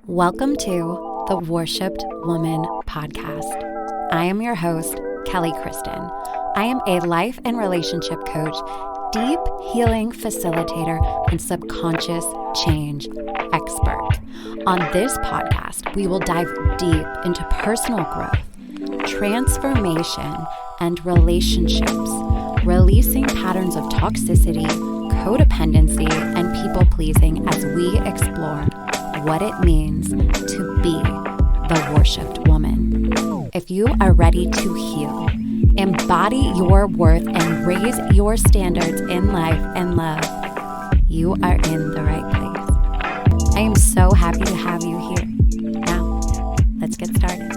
Welcome to the Worshipped Woman podcast. I am your host, kellykristin. I am a life and relationship coach, deep healing facilitator, and subconscious change expert. On this podcast, we will dive deep into personal growth, transformation, and relationships, releasing patterns of toxicity, codependency, and people-pleasing as we explore what it means to be the worshipped woman. If you are ready to heal, embody your worth, and raise your standards in life and love, you are in the right place. I am so happy to have you here. Now, let's get started.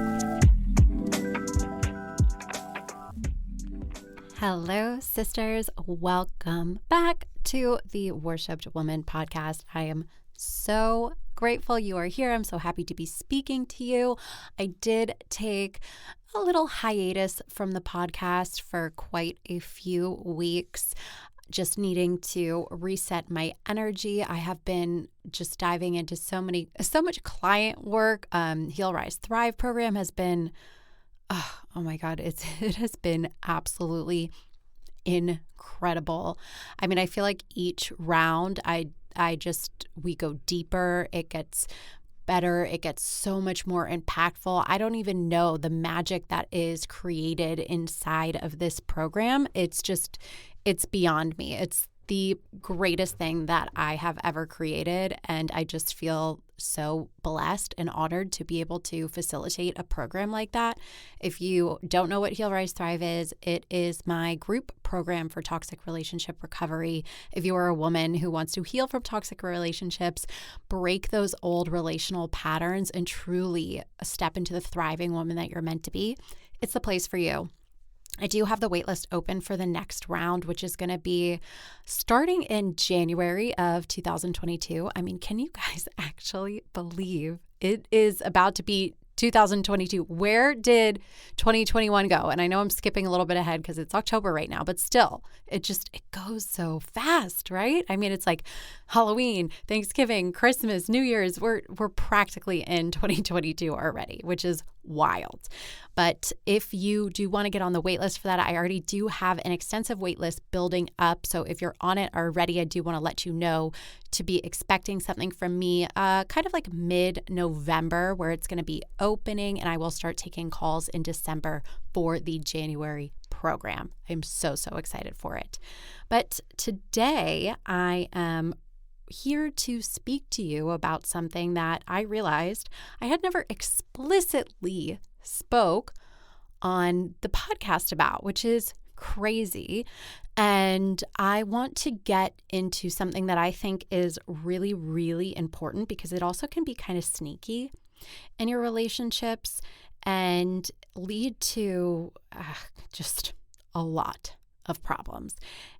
Hello, sisters. Welcome back to the Worshipped Woman podcast. I am so grateful you are here. I'm so happy to be speaking to you. I did take a little hiatus from the podcast for quite a few weeks, just needing to reset my energy. I have been just diving into so much client work. Heal, Rise, Thrive program has been, oh my God, it has been absolutely incredible. I mean, I feel like each round we go deeper, it gets better, it gets so much more impactful. I don't even know the magic that is created inside of this program. It's beyond me. It's the greatest thing that I have ever created, and I just feel so blessed and honored to be able to facilitate a program like that. If you don't know what Heal, Rise, Thrive is, it is my group program for toxic relationship recovery. If you are a woman who wants to heal from toxic relationships, break those old relational patterns, and truly step into the thriving woman that you're meant to be, it's the place for you. I do have the waitlist open for the next round, which is going to be starting in January of 2022. I mean, can you guys actually believe it is about to be 2022? Where did 2021 go? And I know I'm skipping a little bit ahead because it's October right now, but still, it goes so fast, right? I mean, it's like Halloween, Thanksgiving, Christmas, New Year's. We're practically in 2022 already, which is wild. But if you do want to get on the wait list for that, I already do have an extensive wait list building up. So if you're on it already, I do want to let you know to be expecting something from me kind of like mid-November, where it's going to be opening, and I will start taking calls in December for the January program. I'm so excited for it. But today I am here to speak to you about something that I realized I had never explicitly spoke on the podcast about, which is crazy. And I want to get into something that I think is really, really important, because it also can be kind of sneaky in your relationships and lead to just a lot of problems.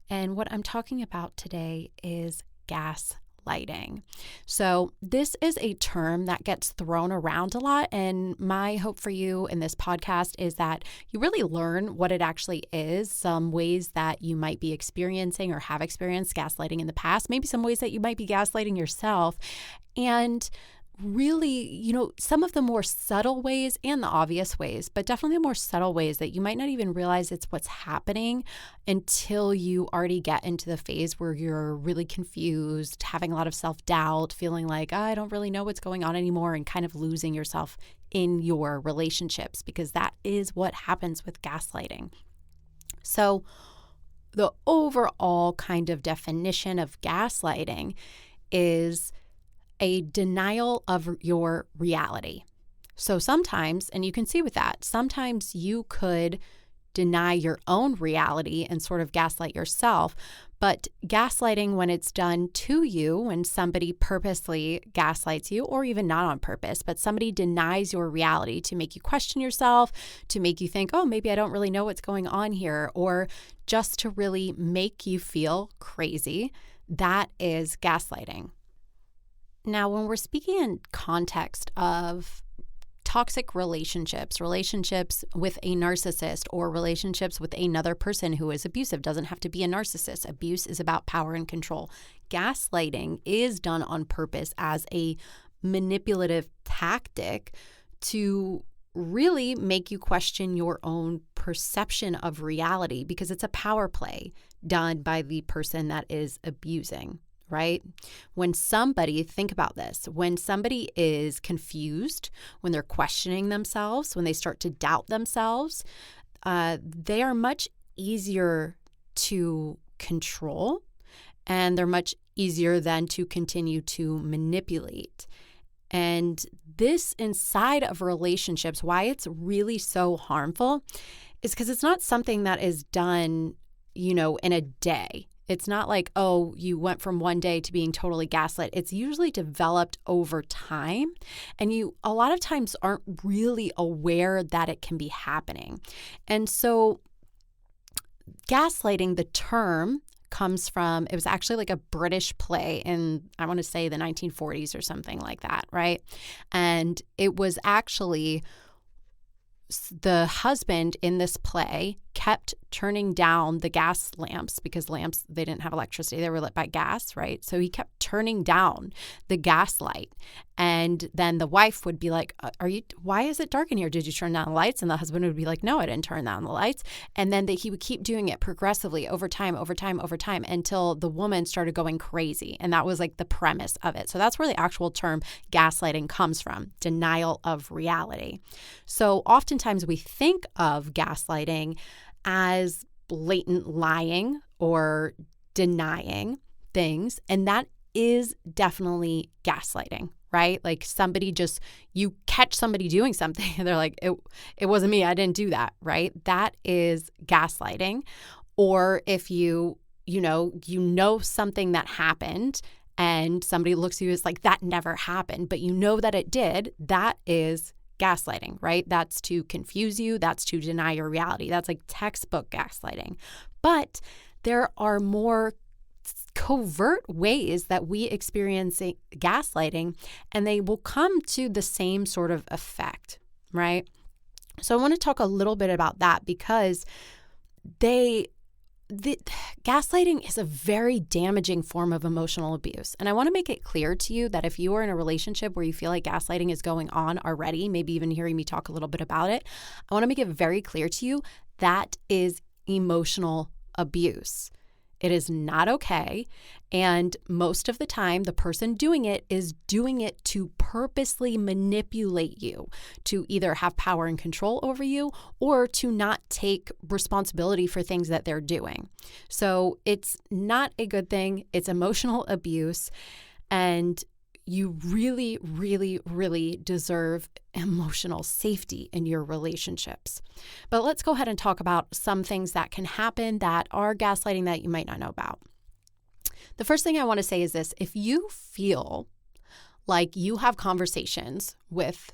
And what I'm talking about today is gaslighting. So this is a term that gets thrown around a lot, and my hope for you in this podcast is that you really learn what it actually is, some ways that you might be experiencing or have experienced gaslighting in the past, maybe some ways that you might be gaslighting yourself, and really, some of the more subtle ways and the obvious ways, but definitely the more subtle ways that you might not even realize it's what's happening until you already get into the phase where you're really confused, having a lot of self-doubt, feeling like, I don't really know what's going on anymore, and kind of losing yourself in your relationships, because that is what happens with gaslighting. So the overall kind of definition of gaslighting is a denial of your reality. So sometimes, and you can see with that, sometimes you could deny your own reality and sort of gaslight yourself. But gaslighting, when it's done to you, when somebody purposely gaslights you, or even not on purpose, but somebody denies your reality to make you question yourself, to make you think, oh, maybe I don't really know what's going on here, or just to really make you feel crazy, that is gaslighting. Now, when we're speaking in context of toxic relationships with a narcissist, or relationships with another person who is abusive, doesn't have to be a narcissist. Abuse is about power and control. Gaslighting is done on purpose as a manipulative tactic to really make you question your own perception of reality, because it's a power play done by the person that is abusing, right? When somebody, think about this, when somebody is confused, when they're questioning themselves, when they start to doubt themselves, they are much easier to control, and they're much easier then to continue to manipulate. And this inside of relationships, why it's really so harmful is because it's not something that is done, in a day. It's not like, oh, you went from one day to being totally gaslit. It's usually developed over time, and you a lot of times aren't really aware that it can be happening. And so gaslighting, the term, comes from, it was actually like a British play in, I want to say, the 1940s or something like that, right? And it was actually the husband in this play kept turning down the gas lamps, because lamps, they didn't have electricity, they were lit by gas, right? So he kept turning down the gas light. And then the wife would be like, why is it dark in here? Did you turn down the lights? And the husband would be like, no, I didn't turn down the lights. And then he would keep doing it progressively over time, until the woman started going crazy. And that was like the premise of it. So that's where the actual term gaslighting comes from, denial of reality. So oftentimes we think of gaslighting as blatant lying or denying things, and that is definitely gaslighting, right? Like you catch somebody doing something and they're like, it wasn't me, I didn't do that, right? That is gaslighting. Or if you know something that happened and somebody looks at you as like, that never happened, but you know that it did, that is gaslighting, right? That's to confuse you. That's to deny your reality. That's like textbook gaslighting. But there are more covert ways that we experience gaslighting, and they will come to the same sort of effect, right? So I want to talk a little bit about that, because gaslighting is a very damaging form of emotional abuse. And I want to make it clear to you that if you are in a relationship where you feel like gaslighting is going on already, maybe even hearing me talk a little bit about it, I want to make it very clear to you that is emotional abuse. It is not okay. And most of the time, the person doing it is doing it to purposely manipulate you, to either have power and control over you, or to not take responsibility for things that they're doing. So it's not a good thing. It's emotional abuse. And you really, really, really deserve emotional safety in your relationships. But let's go ahead and talk about some things that can happen that are gaslighting that you might not know about. The first thing I want to say is this: if you feel like you have conversations with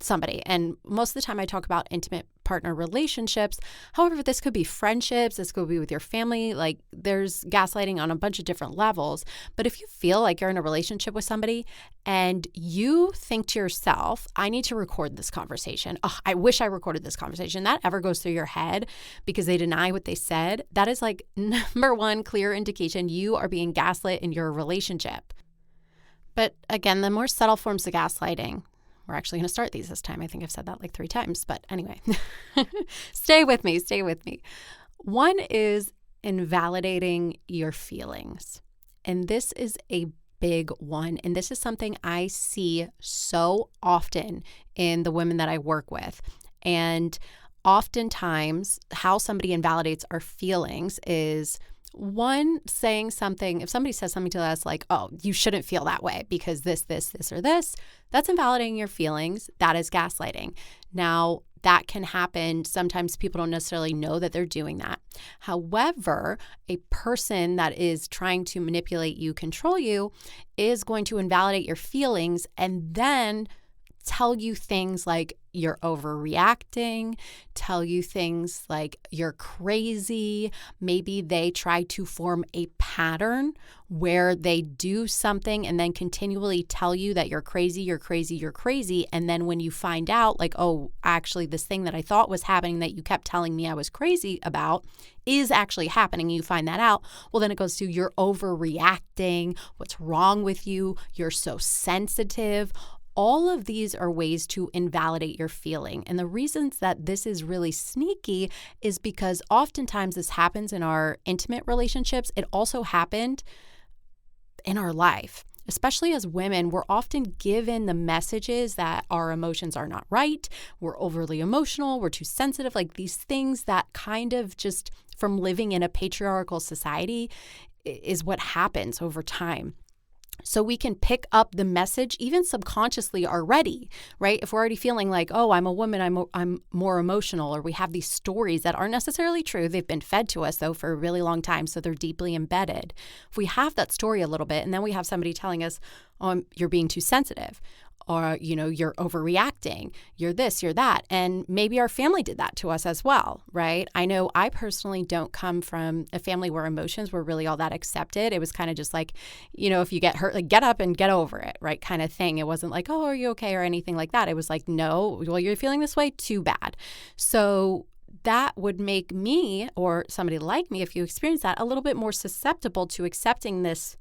somebody, and most of the time I talk about intimate partner relationships. However, this could be friendships, this could be with your family. Like, there's gaslighting on a bunch of different levels. But if you feel like you're in a relationship with somebody and you think to yourself, I need to record this conversation. Oh, I wish I recorded this conversation. That ever goes through your head because they deny what they said. That is like number one clear indication you are being gaslit in your relationship. But again, the more subtle forms of gaslighting, we're actually going to start these this time. I think I've said that like 3 times, but anyway, stay with me. One is invalidating your feelings. And this is a big one. And this is something I see so often in the women that I work with. And oftentimes how somebody invalidates our feelings is, one, saying something. If somebody says something to us like, oh, you shouldn't feel that way because this, or this, that's invalidating your feelings. That is gaslighting. Now, that can happen. Sometimes people don't necessarily know that they're doing that. However, a person that is trying to manipulate you, control you, is going to invalidate your feelings and then tell you things like you're overreacting, tell you things like you're crazy. Maybe they try to form a pattern where they do something and then continually tell you that you're crazy, you're crazy, you're crazy. And then when you find out, like, oh, actually, this thing that I thought was happening that you kept telling me I was crazy about is actually happening, you find that out, well, then it goes to you're overreacting. What's wrong with you? You're so sensitive. All of these are ways to invalidate your feeling. And the reasons that this is really sneaky is because oftentimes this happens in our intimate relationships. It also happened in our life. Especially as women, we're often given the messages that our emotions are not right, we're overly emotional, we're too sensitive, like these things that kind of just from living in a patriarchal society is what happens over time. So we can pick up the message even subconsciously already, right? If we're already feeling like, oh, I'm a woman, I'm more emotional, or we have these stories that aren't necessarily true. They've been fed to us, though, for a really long time, so they're deeply embedded. If we have that story a little bit, and then we have somebody telling us, oh, you're being too sensitive, or, you're overreacting, you're this, you're that. And maybe our family did that to us as well, right? I know I personally don't come from a family where emotions were really all that accepted. It was kind of just like, if you get hurt, like get up and get over it, right? Kind of thing. It wasn't like, oh, are you okay? Or anything like that. It was like, no, well, you're feeling this way, too bad. So that would make me, or somebody like me, if you experience that, a little bit more susceptible to accepting this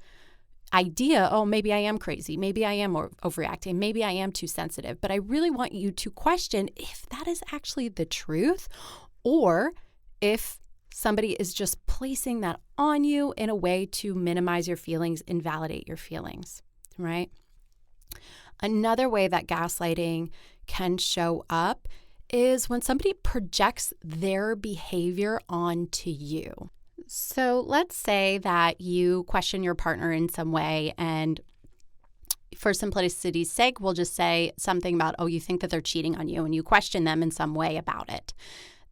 idea, oh, maybe I am crazy, maybe I am overreacting, maybe I am too sensitive. But I really want you to question if that is actually the truth, or if somebody is just placing that on you in a way to minimize your feelings, invalidate your feelings, right? Another way that gaslighting can show up is when somebody projects their behavior onto you. So let's say that you question your partner in some way, and for simplicity's sake, we'll just say something about, oh, you think that they're cheating on you, and you question them in some way about it.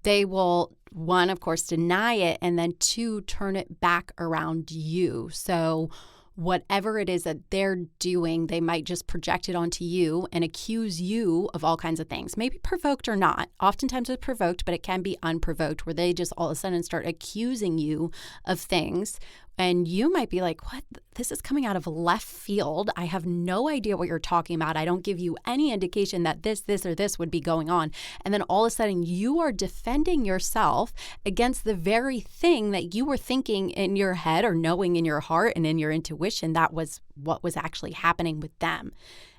They will, one, of course, deny it, and then two, turn it back around you. So whatever it is that they're doing, they might just project it onto you and accuse you of all kinds of things, maybe provoked or not. Oftentimes it's provoked, but it can be unprovoked, where they just all of a sudden start accusing you of things. And you might be like, what? This is coming out of left field. I have no idea what you're talking about. I don't give you any indication that this, or this would be going on. And then all of a sudden you are defending yourself against the very thing that you were thinking in your head or knowing in your heart and in your intuition that was what was actually happening with them.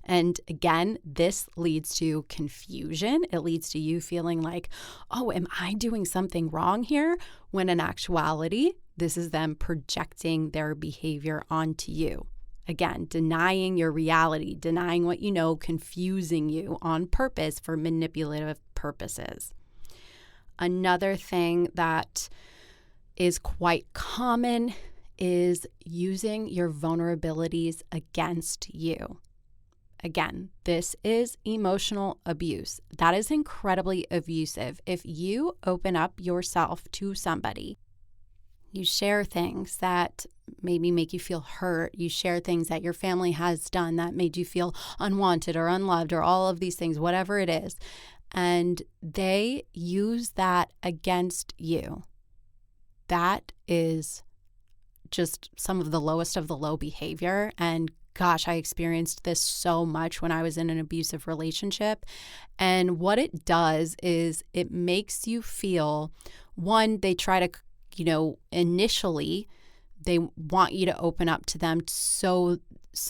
And again, this leads to confusion. It leads to you feeling like, oh, am I doing something wrong here? When in actuality, this is them projecting their behavior onto you. Again, denying your reality, denying what you know, confusing you on purpose for manipulative purposes. Another thing that is quite common is using your vulnerabilities against you. Again, this is emotional abuse. That is incredibly abusive. If you open up yourself to somebody, you share things that maybe make you feel hurt. You share things that your family has done that made you feel unwanted or unloved or all of these things, whatever it is. And they use that against you. That is just some of the lowest of the low behavior. And gosh, I experienced this so much when I was in an abusive relationship. And what it does is it makes you feel, one, they try to, initially they want you to open up to them so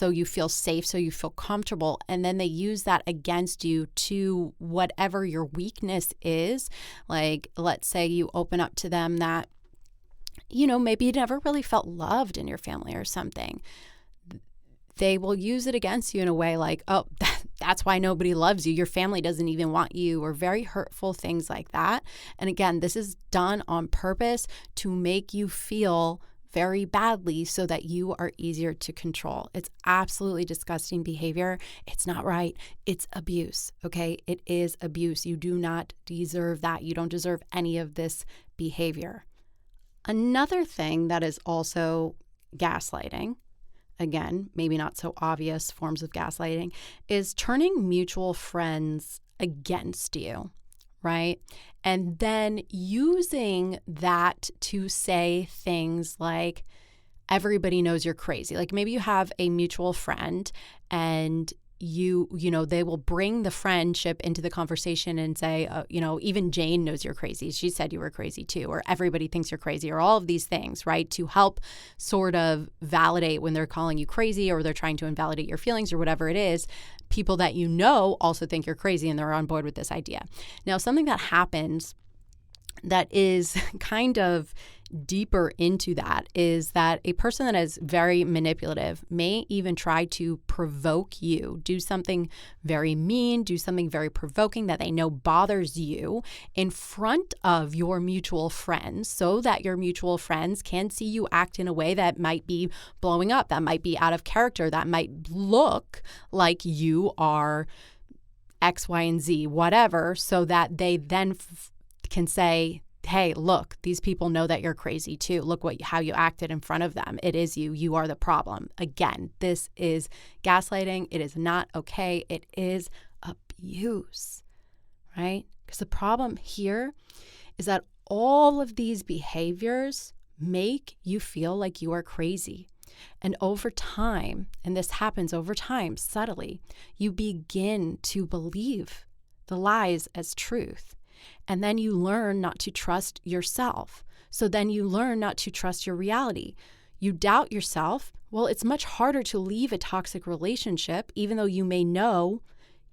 you feel safe, so you feel comfortable. And then they use that against you to whatever your weakness is. Like, let's say you open up to them that, maybe you never really felt loved in your family or something. They will use it against you in a way like, oh, that's why nobody loves you. Your family doesn't even want you, or very hurtful things like that. And again, this is done on purpose to make you feel very badly so that you are easier to control. It's absolutely disgusting behavior. It's not right. It's abuse, okay? It is abuse. You do not deserve that. You don't deserve any of this behavior. Another thing that is also gaslighting, again, maybe not so obvious forms of gaslighting, is turning mutual friends against you, right? And then using that to say things like, everybody knows you're crazy. Like maybe you have a mutual friend and you know, they will bring the friendship into the conversation and say, even Jane knows you're crazy. She said you were crazy too, or everybody thinks you're crazy, or all of these things, right? To help sort of validate when they're calling you crazy or they're trying to invalidate your feelings or whatever it is. People that you know also think you're crazy and they're on board with this idea. Now, something that happens that is kind of deeper into that is that a person that is very manipulative may even try to provoke you, do something very mean, do something very provoking that they know bothers you in front of your mutual friends so that your mutual friends can see you act in a way that might be blowing up, that might be out of character, that might look like you are X, Y, and Z, whatever, so that they then can say, hey, look, these people know that you're crazy too. Look how you acted in front of them. It is you. You are the problem. Again, this is gaslighting. It is not okay. It is abuse, right? Because the problem here is that all of these behaviors make you feel like you are crazy. And over time, and this happens over time subtly, you begin to believe the lies as truth. And then you learn not to trust yourself. So then you learn not to trust your reality. You doubt yourself. Well, it's much harder to leave a toxic relationship, even though you may know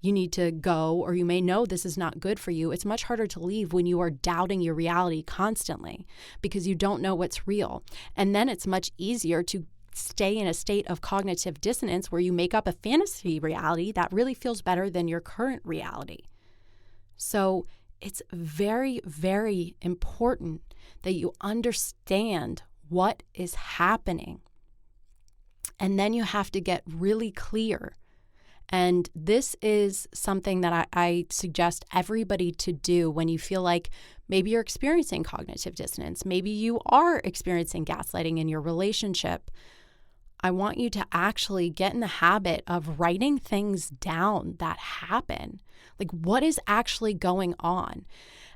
you need to go or you may know this is not good for you. It's much harder to leave when you are doubting your reality constantly because you don't know what's real. And then it's much easier to stay in a state of cognitive dissonance where you make up a fantasy reality that really feels better than your current reality. So it's very, very important that you understand what is happening. And then you have to get really clear. And this is something that I suggest everybody to do when you feel like maybe you're experiencing cognitive dissonance. Maybe you are experiencing gaslighting in your relationship. I want you to actually get in the habit of writing things down that happen. Like, what is actually going on?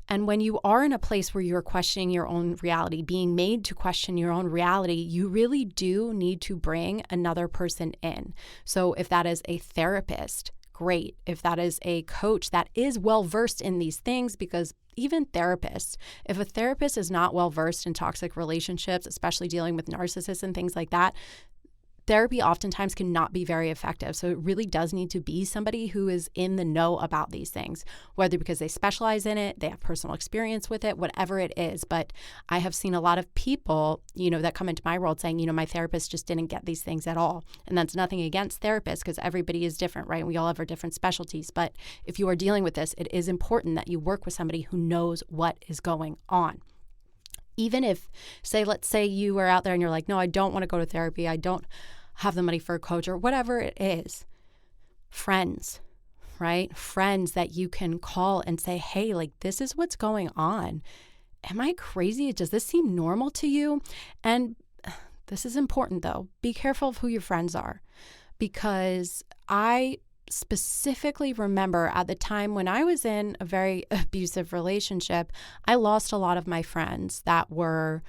And when you are in a place where you're questioning your own reality, being made to question your own reality, you really do need to bring another person in. So if that is a therapist, great. If that is a coach that is well-versed in these things, because even therapists, if a therapist is not well-versed in toxic relationships, especially dealing with narcissists and things like that, therapy oftentimes cannot be very effective. So it really does need to be somebody who is in the know about these things, whether because they specialize in it, they have personal experience with it, whatever it is. But I have seen a lot of people, that come into my world saying, my therapist just didn't get these things at all. And that's nothing against therapists because everybody is different, right? We all have our different specialties. But if you are dealing with this, it is important that you work with somebody who knows what is going on. Even if, let's say you are out there and you're like, no, I don't want to go to therapy. I don't have the money for a coach or whatever it is. Friends, right? Friends that you can call and say, hey, this is what's going on. Am I crazy? Does this seem normal to you? And this is important though. Be careful of who your friends are, because I specifically remember at the time when I was in a very abusive relationship, I lost a lot of my friends that were,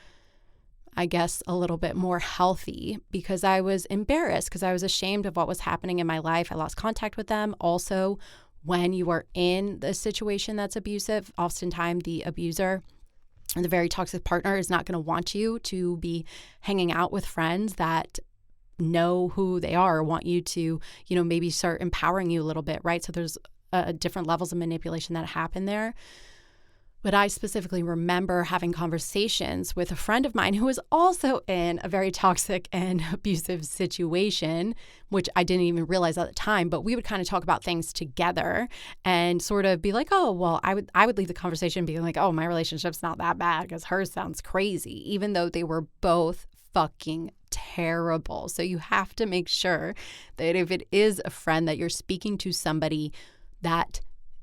I guess, a little bit more healthy because I was embarrassed, because I was ashamed of what was happening in my life. I lost contact with them. Also, when you are in the situation that's abusive, oftentimes the abuser and the very toxic partner is not going to want you to be hanging out with friends that know who they are or want you to, maybe start empowering you a little bit, right? So there's different levels of manipulation that happen there. But I specifically remember having conversations with a friend of mine who was also in a very toxic and abusive situation, which I didn't even realize at the time. But we would kind of talk about things together and sort of be like, oh, well, I would leave the conversation being like, oh, my relationship's not that bad because hers sounds crazy, even though they were both fucking terrible. So you have to make sure that if it is a friend, that you're speaking to somebody that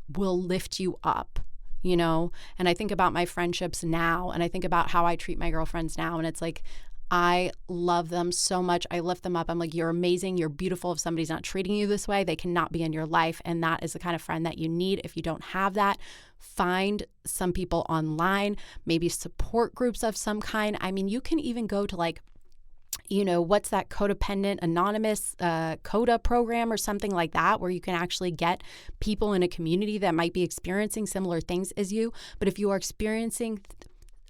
will lift you up. And I think about my friendships now, and I think about how I treat my girlfriends now, and it's like, I love them so much. I lift them up. I'm like, you're amazing. You're beautiful. If somebody's not treating you this way, they cannot be in your life. And that is the kind of friend that you need. If you don't have that, find some people online, maybe support groups of some kind. I mean, you can even go to what's that codependent anonymous CODA program or something like that, where you can actually get people in a community that might be experiencing similar things as you. But if you are experiencing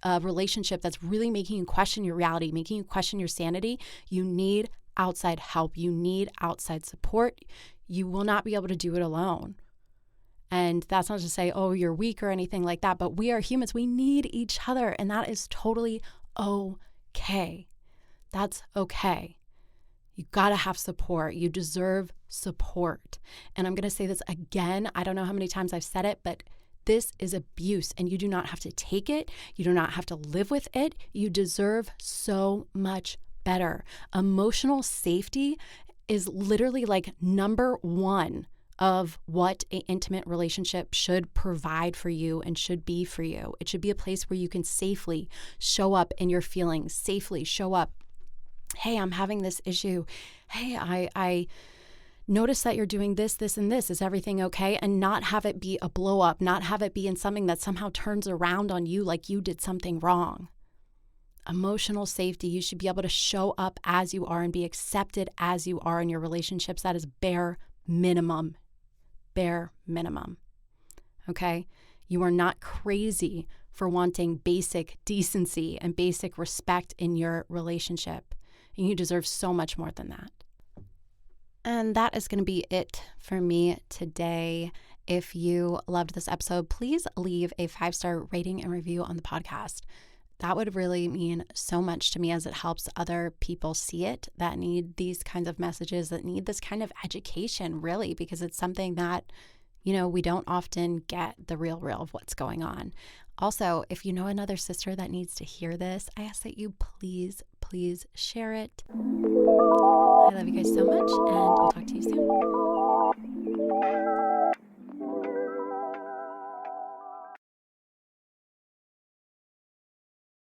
a relationship that's really making you question your reality, making you question your sanity, you need outside help. You need outside support. You will not be able to do it alone. And that's not to say, oh, you're weak or anything like that, but we are humans. We need each other, and that is totally okay. That's okay. You got to have support. You deserve support. And I'm going to say this again. I don't know how many times I've said it, but this is abuse, and you do not have to take it. You do not have to live with it. You deserve so much better. Emotional safety is literally like number one of what an intimate relationship should provide for you and should be for you. It should be a place where you can safely show up in your feelings, safely show up. Hey, I'm having this issue. Hey, I notice that you're doing this, and this. Is everything okay? And not have it be a blow up, not have it be in something that somehow turns around on you like you did something wrong. Emotional safety, you should be able to show up as you are and be accepted as you are in your relationships. That is bare minimum. Bare minimum. Okay? You are not crazy for wanting basic decency and basic respect in your relationship. And you deserve so much more than that. And that is going to be it for me today. If you loved this episode, please leave a 5-star rating and review on the podcast. That would really mean so much to me, as it helps other people see it that need these kinds of messages, that need this kind of education, really, because it's something that, we don't often get the real of what's going on. Also, if you know another sister that needs to hear this, I ask that you please share it. I love you guys so much, and I'll talk to you soon.